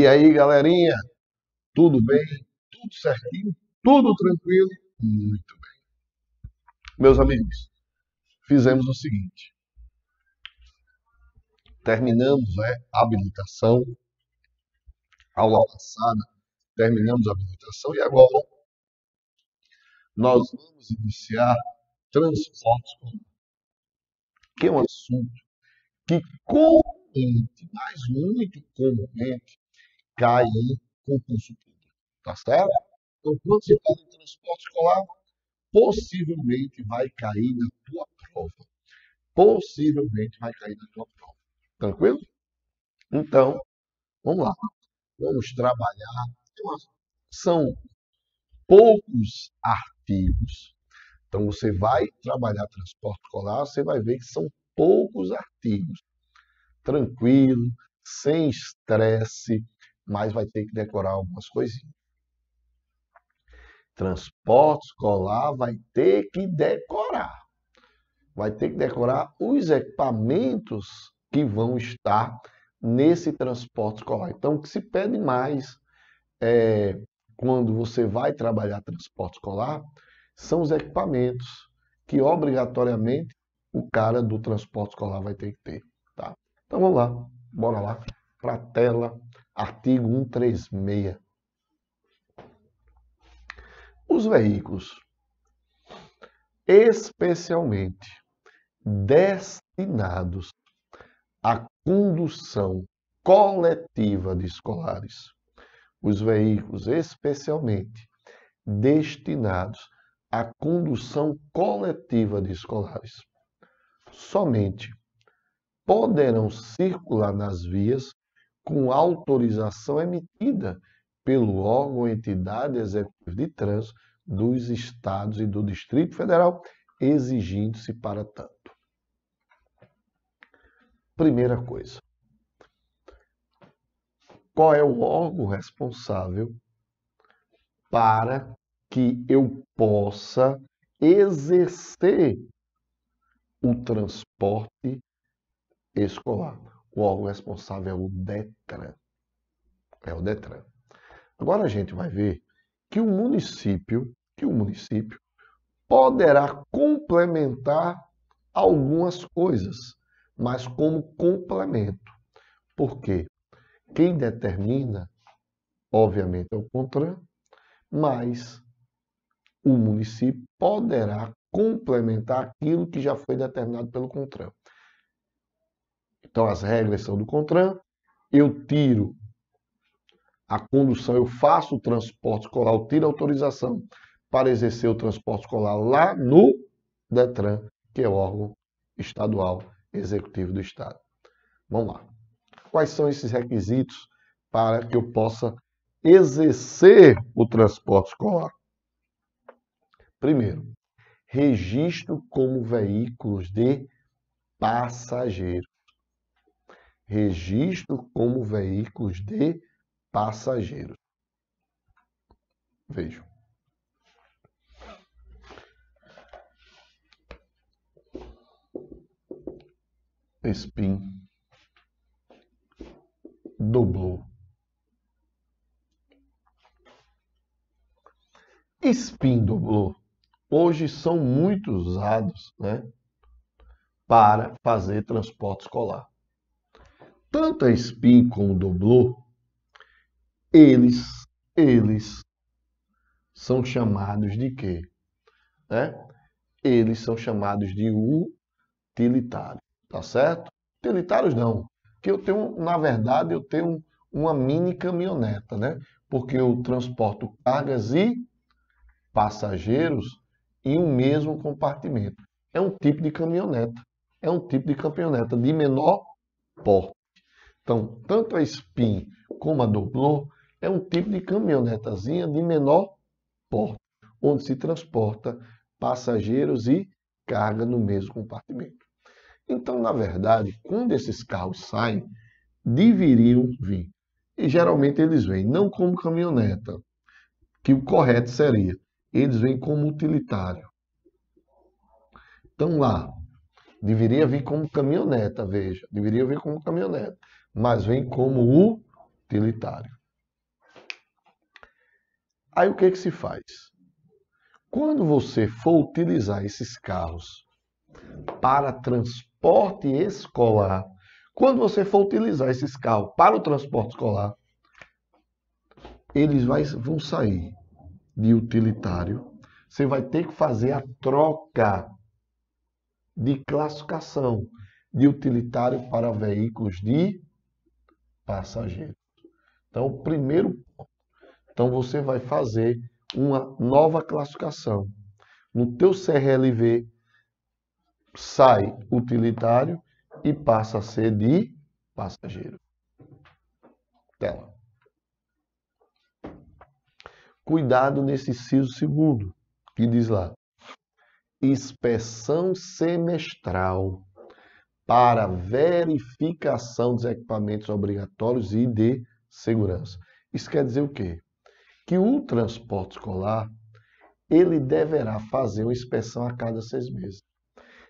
E aí, galerinha, tudo bem? Tudo certinho? Tudo tranquilo? Muito bem. Meus amigos, fizemos o seguinte: terminamos a habilitação, aula passada, terminamos a habilitação e agora nós vamos iniciar transporte escolar, que é um assunto que comumente, mas muito comumente, cai em concurso público, tá certo? Então, quando se fala em transporte escolar, possivelmente vai cair na tua prova. Possivelmente vai cair na tua prova. Tranquilo? Então, vamos lá. Vamos trabalhar. São poucos artigos. Então, você vai trabalhar transporte escolar, você vai ver que são poucos artigos. Tranquilo, sem estresse, mas vai ter que decorar algumas coisinhas. Transporte escolar vai ter que decorar. Vai ter que decorar os equipamentos que vão estar nesse transporte escolar. Então, o que se pede mais quando você vai trabalhar transporte escolar são os equipamentos que obrigatoriamente o cara do transporte escolar vai ter que ter. Tá? Então vamos lá, bora lá para a tela, artigo 136. Os veículos, especialmente destinados à condução coletiva de escolares. Os veículos especialmente destinados à condução coletiva de escolares somente poderão circular nas vias com autorização emitida pelo órgão ou entidade executiva de trânsito dos estados e do Distrito Federal, exigindo-se para tanto. Primeira coisa, qual é o órgão responsável para que eu possa exercer o transporte escolar? O órgão responsável é o DETRAN. É o DETRAN. Agora a gente vai ver que o município poderá complementar algumas coisas, mas como complemento. Por quê? Quem determina, obviamente, é o CONTRAN, mas o município poderá complementar aquilo que já foi determinado pelo CONTRAN. Então, as regras são do CONTRAN, eu tiro a condução, eu faço o transporte escolar, eu tiro a autorização para exercer o transporte escolar lá no DETRAN, que é o órgão estadual executivo do Estado. Vamos lá. Quais são esses requisitos para que eu possa exercer o transporte escolar? Primeiro, registro como veículos de passageiros. Registro como veículos de passageiros. Vejam. Spin doblô. Spin doblô hoje são muito usados, né, para fazer transporte escolar. Tanto a spin como o doblô, eles são chamados de quê? Eles são chamados de utilitários, tá certo? Utilitários não, que eu tenho, na verdade, eu tenho uma mini caminhoneta, né? Porque eu transporto cargas e passageiros em um mesmo compartimento. É um tipo de caminhoneta. É um tipo de caminhoneta de menor porte. Então, tanto a Spin como a Doblô é um tipo de caminhonetazinha de menor porte, onde se transporta passageiros e carga no mesmo compartimento. Então, na verdade, quando esses carros saem, deveriam vir. E geralmente eles vêm não como caminhoneta, que o correto seria, eles vêm como utilitário. Então lá, deveria vir como caminhoneta, veja, deveria vir como caminhoneta, mas vem como utilitário. Aí o que que se faz? Quando você for utilizar esses carros para transporte escolar, quando você for utilizar esses carros para o transporte escolar, eles vão sair de utilitário. Você vai ter que fazer a troca de classificação de utilitário para veículos de passageiro. Então, primeiro, então você vai fazer uma nova classificação. No teu CRLV sai utilitário e passa a ser de passageiro. Tela. Cuidado nesse inciso segundo, que diz lá: inspeção semestral para verificação dos equipamentos obrigatórios e de segurança. Isso quer dizer o quê? Que o transporte escolar, ele deverá fazer uma inspeção a cada 6 meses.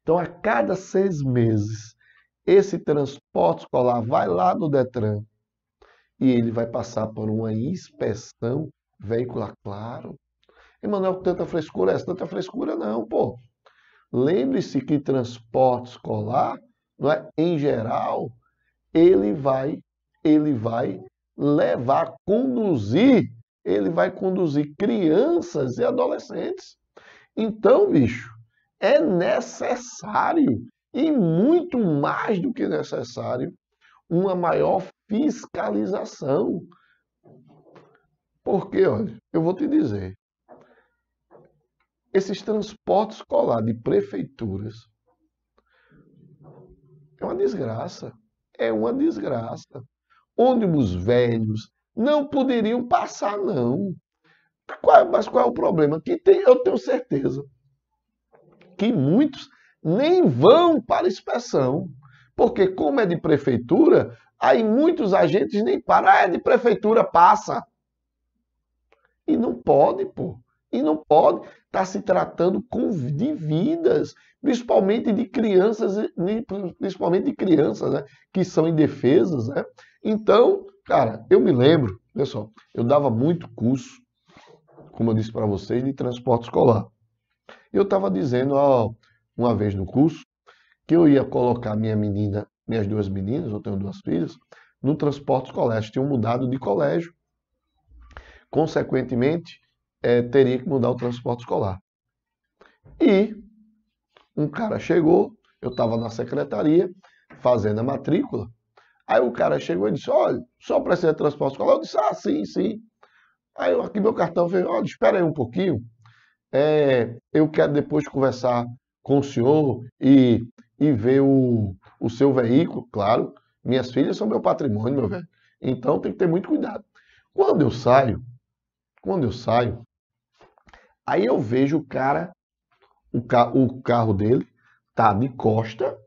Então, a cada 6 meses, esse transporte escolar vai lá no Detran e ele vai passar por uma inspeção veicular. Claro. Emanuel, tanta frescura é essa? Tanta frescura não, pô. Lembre-se que transporte escolar, não é, em geral, ele vai levar, ele vai conduzir crianças e adolescentes. Então, bicho, é necessário, e muito mais do que necessário, uma maior fiscalização. Porque, olha, eu vou te dizer, esses transportes escolares de prefeituras é uma desgraça. É uma desgraça. Ônibus velhos não poderiam passar, não. Mas qual é o problema? Eu tenho certeza que muitos nem vão para a inspeção. Porque, como é de prefeitura, aí muitos agentes nem param. Ah, é de prefeitura, passa. E não pode, pô. E não pode estar se tratando de vidas, principalmente de crianças, né, que são indefesas, né? Então, cara, eu me lembro, pessoal, eu dava muito curso, como eu disse para vocês, de transporte escolar. Eu estava dizendo, ó, uma vez no curso, que eu ia colocar minhas 2 meninas, eu tenho 2 filhas, no transporte escolar. Elas tinham mudado de colégio. Consequentemente, teria que mudar o transporte escolar. E um cara chegou, eu estava na secretaria, fazendo a matrícula. Aí o cara chegou e disse: olha, só precisa de transporte escolar? Eu disse: ah, sim, sim. Aí aqui meu cartão veio: olha, espera aí um pouquinho. Eu quero depois conversar com o senhor e ver o seu veículo. Claro, minhas filhas são meu patrimônio, meu velho. Então tem que ter muito cuidado. Quando eu saio, aí eu vejo o cara, o carro dele tá de costa,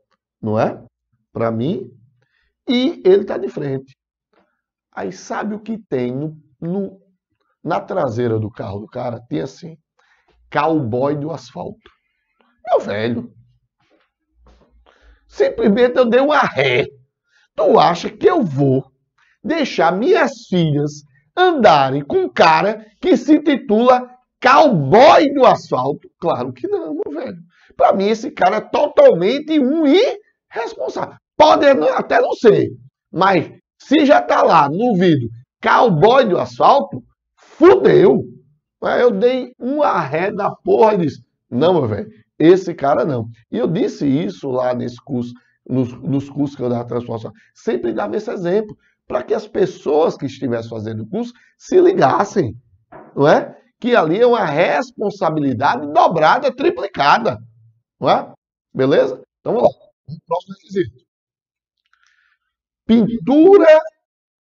não é? Para mim, e ele tá de frente. Aí sabe o que tem na traseira do carro do cara? Tem assim: cowboy do asfalto. Meu velho, simplesmente eu dei uma ré. Tu acha que eu vou deixar minhas filhas andarem com um cara que se titula cowboy do asfalto? Claro que não, meu velho. Para mim, esse cara é totalmente um irresponsável. Pode até não ser, mas se já tá lá no vídeo cowboy do asfalto, fudeu. Aí eu dei uma ré da porra e disse: não, meu velho, esse cara não. E eu disse isso lá nesse curso, nos cursos que eu dava transformação. Sempre dava esse exemplo, para que as pessoas que estivessem fazendo o curso se ligassem, não é? Que ali é uma responsabilidade dobrada, triplicada, não é? Beleza? Então vamos lá. Próximo requisito: pintura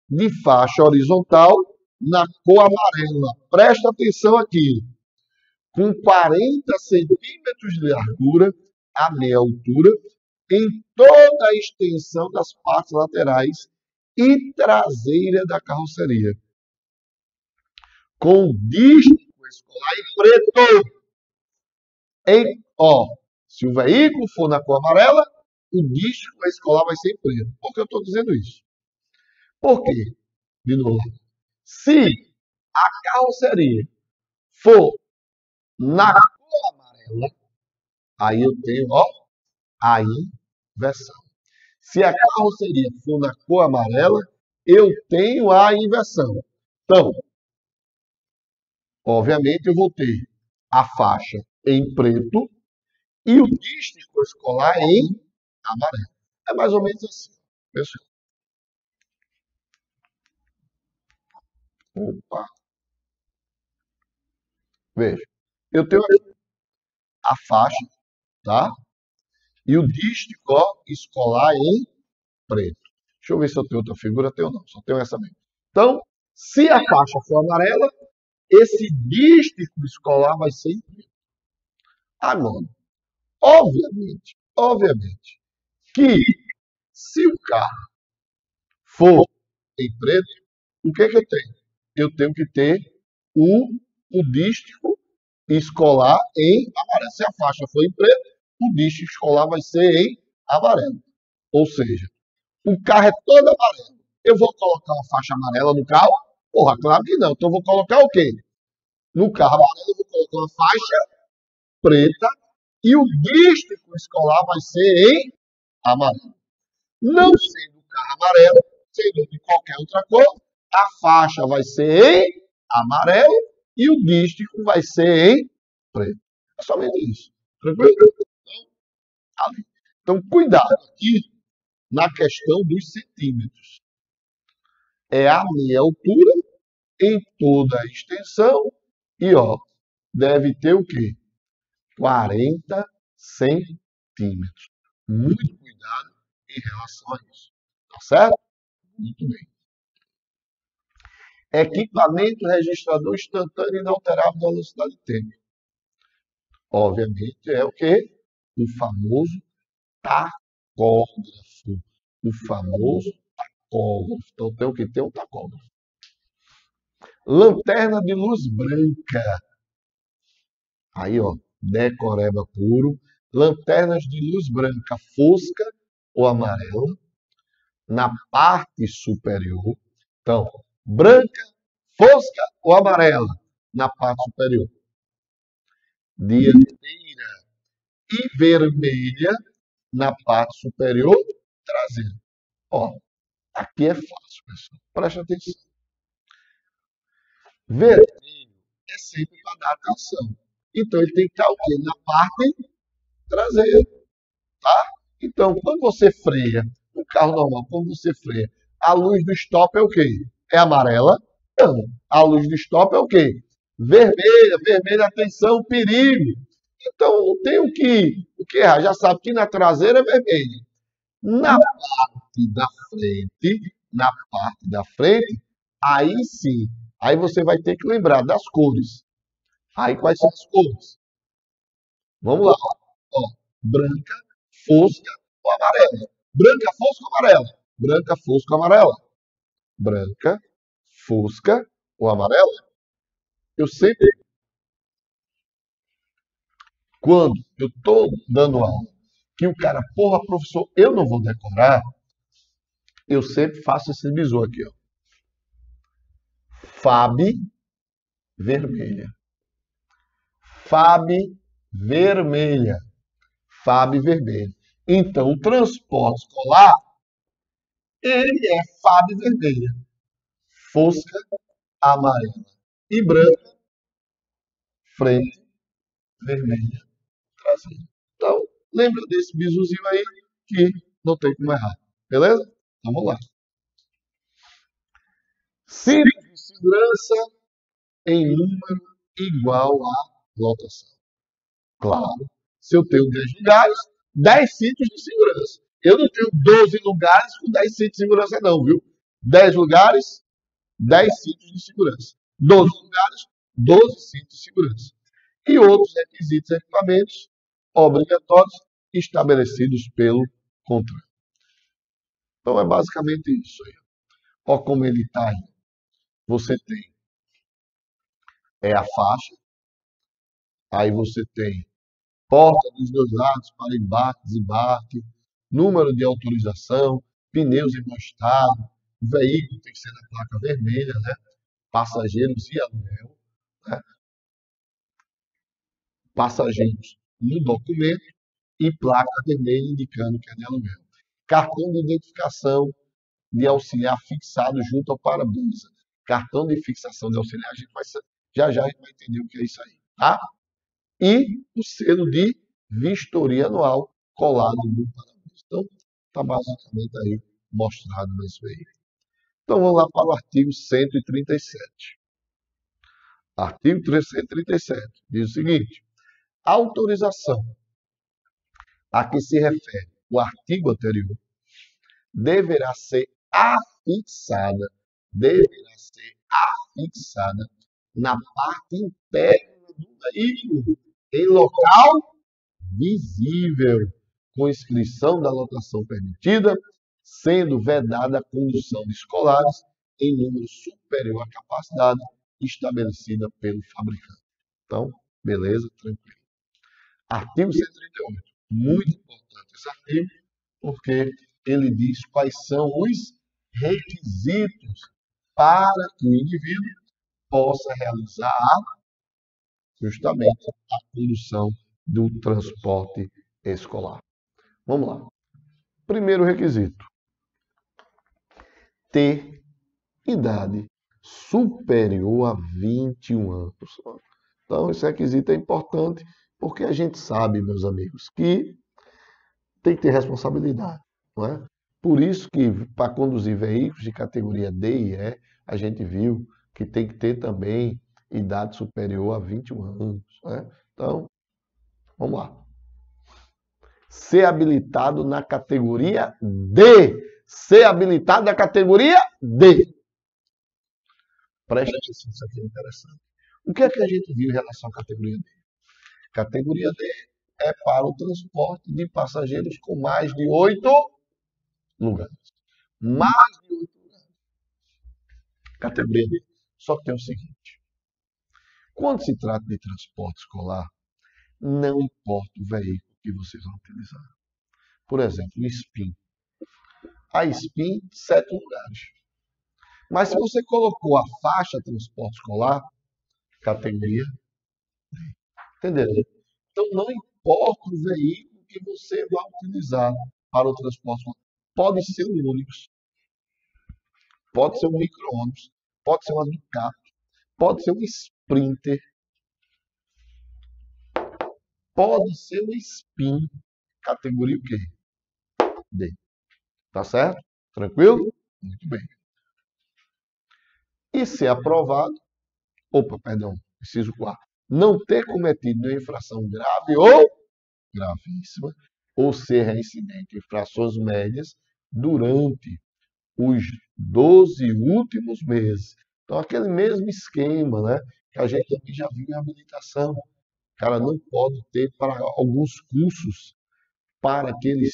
de faixa horizontal na cor amarela. Presta atenção aqui. Com 40 centímetros de largura a meia altura em toda a extensão das partes laterais e traseira da carroceria. Com dístico escolar em preto. Se o veículo for na cor amarela, o dístico escolar vai ser em preto. Por que eu estou dizendo isso? Por quê? De novo. Se a carroceria for na cor amarela, aí eu tenho, ó, a inversão. Se a carroceria for na cor amarela, eu tenho a inversão. Então, obviamente, eu vou ter a faixa em preto e o dístico escolar em amarelo. É mais ou menos assim. Pessoal. Opa. Veja. Eu tenho aqui a faixa, tá? E o dístico ó, escolar em preto. Deixa eu ver se eu tenho outra figura. Tenho não, só tenho essa mesmo. Então, se a faixa for amarela, esse dístico escolar vai ser em preto. Agora, obviamente, que se o carro for em preto, o que é que eu tenho? Eu tenho que ter o dístico escolar em amarelo. Se a faixa for em preto, o dístico escolar vai ser em amarelo. Ou seja, o carro é todo amarelo. Eu vou colocar uma faixa amarela no carro? Porra, claro que não. Então eu vou colocar o quê? No carro amarelo eu vou colocar uma faixa preta e o dístico escolar vai ser em amarelo. Não sendo o carro amarelo, sendo de qualquer outra cor, a faixa vai ser em amarelo e o dístico vai ser em preto. É somente isso. Tranquilo? Ali. Então, cuidado aqui na questão dos centímetros. É a meia altura em toda a extensão e, ó, deve ter o quê? 40 centímetros. Muito cuidado em relação a isso. Tá certo? Muito bem. Equipamento registrador instantâneo inalterável da velocidade de tempo. Obviamente é o quê? O famoso tacógrafo. O famoso tacógrafo. Então tem o que ter um tacógrafo. Lanterna de luz branca. Aí, ó, decoreba puro. Lanternas de luz branca fosca ou amarela na parte superior. Então, branca, fosca ou amarela na parte superior. Dianteira e vermelha na parte superior traseira. Ó, aqui é fácil, pessoal. Preste atenção. Vermelho é sempre para dar atenção. Então, ele tem que estar o quê? Na parte traseira. Tá? Então, quando você freia, no carro normal, quando você freia, a luz do stop é o quê? É amarela? Não. A luz do stop é o quê? Vermelha, vermelha, atenção, perigo. Então, não tem o que errar. Já sabe que na traseira é vermelha. Na parte da frente, aí sim. Aí você vai ter que lembrar das cores. Aí quais são as cores? Vamos lá. Ó, branca, fosca ou amarela. Branca, fosca ou amarela? Branca, fosca ou amarela? Branca, fosca ou amarela? Eu sempre, quando eu estou dando aula, que o cara, porra, professor, eu não vou decorar, eu sempre faço esse bizu aqui, ó. FAB vermelha. FAB vermelha. FAB vermelha. Então, o transporte escolar, ele é FAB vermelha. Fosca amarela. E branca, frente, vermelha, traseira. Então, lembra desse bizuzinho aí que não tem como errar. Beleza? Vamos lá. Cintos de segurança em número igual à lotação. Claro, se eu tenho 10 lugares, 10 cintos de segurança. Eu não tenho 12 lugares com 10 cintos de segurança não, viu? 10 lugares, 10 cintos de segurança. 12 lugares, 12 cintos de segurança. E outros requisitos e equipamentos obrigatórios estabelecidos pelo contrato. Então é basicamente isso aí. Olha como ele está aí. Você tem a faixa, aí você tem porta dos dois lados para embarque, desembarque, número de autorização, pneus em bom estado, O veículo tem que ser da placa vermelha, né? Passageiros e aluguel, né? Passageiros no documento e placa vermelha indicando que é de aluguel. Cartão de identificação de auxiliar fixado junto ao para-brisa. Cartão de fixação de auxiliar, a gente vai, já já a gente vai entender o que é isso aí, tá? E o selo de vistoria anual colado no para-brisa. Então, está basicamente aí mostrado nesse veículo. Então, vamos lá para o artigo 137. Artigo 137 diz o seguinte: a autorização a que se refere o artigo anterior deverá ser afixada, deverá ser afixada na parte interna do veículo, em local visível, com inscrição da lotação permitida, sendo vedada a condução de escolares em número superior à capacidade estabelecida pelo fabricante. Então, beleza, tranquilo. Artigo 138. Muito importante esse artigo, porque ele diz quais são os requisitos para que o indivíduo possa realizar justamente a condução do transporte escolar. Vamos lá. Primeiro requisito: ter idade superior a 21 anos. Então, esse requisito é importante porque a gente sabe, meus amigos, que tem que ter responsabilidade, não é? Por isso que, para conduzir veículos de categoria D e E, a gente viu que tem que ter também idade superior a 21 anos. Né? Então, vamos lá. Ser habilitado na categoria D. Ser habilitado na categoria D. Preste atenção, isso aqui é interessante. O que é que a gente viu em relação à categoria D? Categoria D é para o transporte de passageiros com mais de 8 lugares. Mais de 8 lugares. Categoria D. Só que tem o seguinte: quando se trata de transporte escolar, não importa o veículo que vocês vão utilizar. Por exemplo, o SPIN. A SPIN, 7 lugares. Mas se você colocou a faixa transporte escolar, categoria D. Entenderam? Então, não importa o veículo que você vai utilizar para o transporte escolar. Pode ser um ônibus, pode ser um micro-ônibus, pode ser uma Ducato, pode ser um Sprinter, pode ser um SPIN, categoria o quê? D. Tá certo? Tranquilo? Muito bem. E ser aprovado, inciso 4, não ter cometido nenhuma infração grave ou gravíssima, ou ser reincidente em infrações médias durante os 12 últimos meses. Então, aquele mesmo esquema, né, que a gente também já viu em habilitação. O cara não pode ter para alguns cursos, para que ele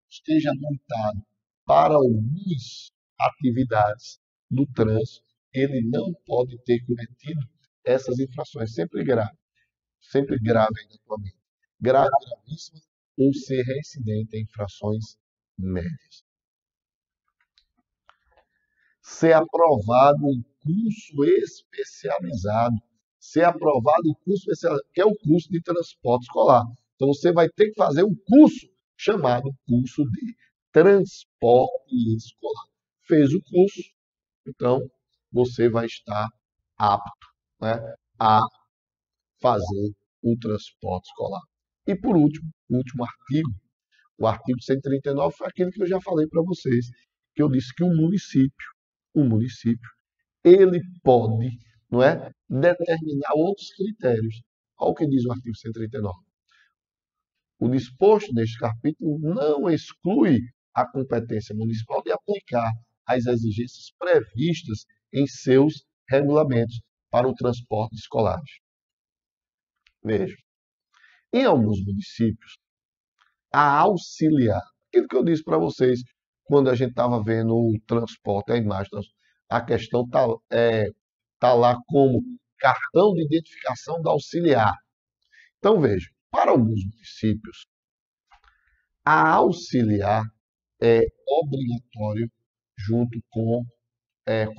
esteja habilitado para algumas atividades do trânsito, ele não pode ter cometido essas infrações. Sempre grave aí na tua mente. Grave, gravíssima, ou ser reincidente em infrações médias. Ser aprovado em curso especializado. Ser aprovado em curso especializado, que é o curso de transporte escolar. Então, você vai ter que fazer um curso chamado curso de transporte escolar. Fez o curso, então você vai estar apto, né, a fazer o transporte escolar. E por último, o último artigo, o artigo 139, foi aquele que eu já falei para vocês, que eu disse que o município, ele pode, não é, determinar outros critérios. Olha o que diz o artigo 139. O disposto neste capítulo não exclui a competência municipal de aplicar as exigências previstas em seus regulamentos para o transporte de escolares. Veja, em alguns municípios, a auxiliar, aquilo que eu disse para vocês quando a gente estava vendo o transporte, a imagem, a questão tá lá como cartão de identificação da auxiliar. Então, veja, para alguns municípios, a auxiliar é obrigatório junto com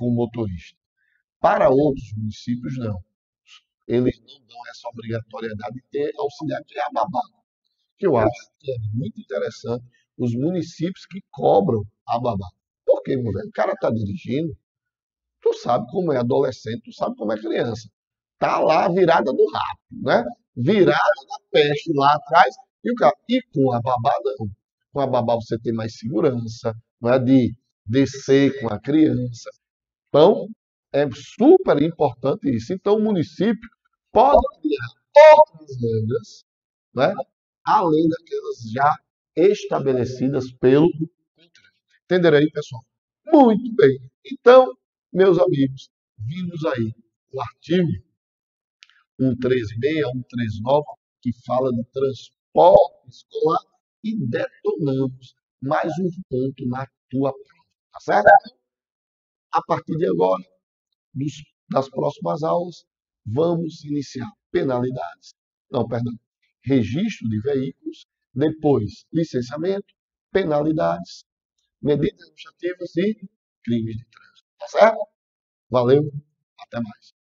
o motorista. Para outros municípios, não. Eles não dão essa obrigatoriedade de ter auxiliar, que é a babá. Que eu acho que é muito interessante os municípios que cobram a babá. Por quê, meu velho? O cara está dirigindo, tu sabe como é adolescente, tu sabe como é criança. Tá lá virada do rato, né? Virada da peste lá atrás e o cara. E com a babá, não. Com a babá você tem mais segurança, não é de descer com a criança. Então, é super importante isso. Então, o município pode criar outras regras, né? Além daquelas já estabelecidas pelo contrato. Entenderam aí, pessoal? Muito bem. Então, meus amigos, vimos aí o artigo 136, 139, que fala de transporte escolar e detonamos mais um ponto na tua prova. Tá certo? A partir de agora, das próximas aulas, vamos iniciar penalidades. Não, perdão. Registro de veículos, depois licenciamento, penalidades, medidas administrativas e crimes de trânsito. Tá certo? Valeu, até mais.